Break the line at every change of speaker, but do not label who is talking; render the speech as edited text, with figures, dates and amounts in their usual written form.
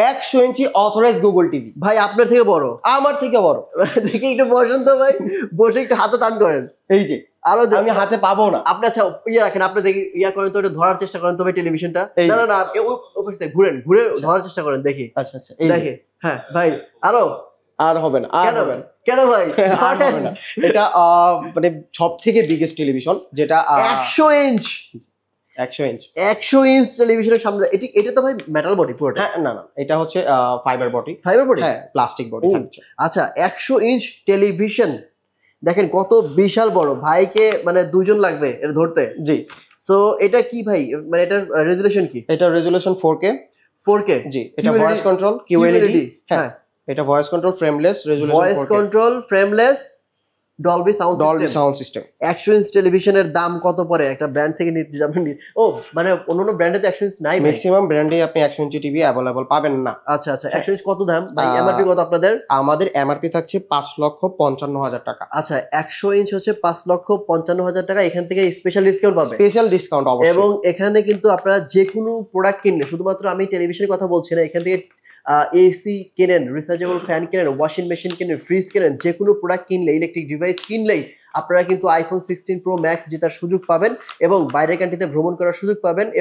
100 ইঞ্চি authorize Google TV.
ভাই আপনার থেকে বড়?
আমার থেকে বড়।
দেখি একটু বসেন তো ভাই, বসে একটু হাতে টান করেন।
এই যে
আরো
আমি হাতে পাবো না।
আপনি আচ্ছা ইয়ে রাখেন, আপনি দেখি ইয়া করেন তো, একটু ধরার চেষ্টা করেন তো ভাই টেলিভিশনটা।
এই
না
যে।
না না, ঘুরে
আচ্ছা।
ধরার চেষ্টা করেন দেখি।
আচ্ছা আচ্ছা, এই যে।
দেখে হ্যাঁ ভাই, আরো
আর হবে না, আর
কেন
হবে না।
কেন ভাই?
আর হবে না। এটা মানে সব থেকে বিগেস্ট টেলিভিশন, যেটা
100 ইঞ্চ
100 ইঞ্চ
100 ইঞ্চ টেলিভিশনের সামনে এটা তো ভাই মেটাল বডি পুরোটা?
হ্যাঁ, না না, এটা হচ্ছে ফাইবার বডি।
Fibre body?
হ্যাঁ, প্লাস্টিক বডি
ও,
থাকছে।
আচ্ছা 100 ইঞ্চ টেলিভিশন দেখেন কত বিশাল বড়, ভাইকে মানে দুজন লাগবে এটা ধরতে।
জি।
সো এটা কি ভাই, মানে এটার রেজুলেশন কি?
এটা রেজুলেশন 4K।
4K?
জি, এটা ভয়েস কন্ট্রোল QLED।
হ্যাঁ,
এটা voice control frameless resolution 4K।
Voice control frameless Dolby sound system. 100 inch টেলিভিশনের দাম কত পড়ে একটা ব্র্যান্ড থেকে নিতে যাবেন? ও মানে অন্যান্য ব্র্যান্ডে তো 100 ইঞ্চ নাই,
ম্যাক্সিমাম ব্র্যান্ডে আপনি 100 ইঞ্চি টিভি अवेलेबल পাবেন না।
আচ্ছা আচ্ছা, 100 ইঞ্চ কত দাম ভাই? এমআরপি কত আপনাদের?
আমাদের এমআরপি থাকছে 5,55,000 টাকা।
আচ্ছা 100 ইঞ্চ হচ্ছে 5,55,000 টাকা। এখান থেকে স্পেশাল ডিসকাউন্ট পাবে।
স্পেশাল ডিসকাউন্ট অবশ্যই।
এবং এখানে কিন্তু আপনারা যে কোনো প্রোডাক্ট কিনলে, শুধুমাত্র আমি টেলিভিশনের কথা বলছি না, এখান থেকে এসি কেনেন, রিচার্জেবল ফ্যান কেনেন, ওয়াশিং মেশিন কেনেন, ফ্রিজ কেনেন, যে কোনো প্রোডাক্ট কিনলে, ইলেকট্রিক ডিভাইস কিনলেই আপনারা কিন্তু iPhone 16 Pro Max জেতার সুযোগ পাবেন এবং বাইরের কান্ট্রিতে ভ্রমণ করার সুযোগ পাবেন।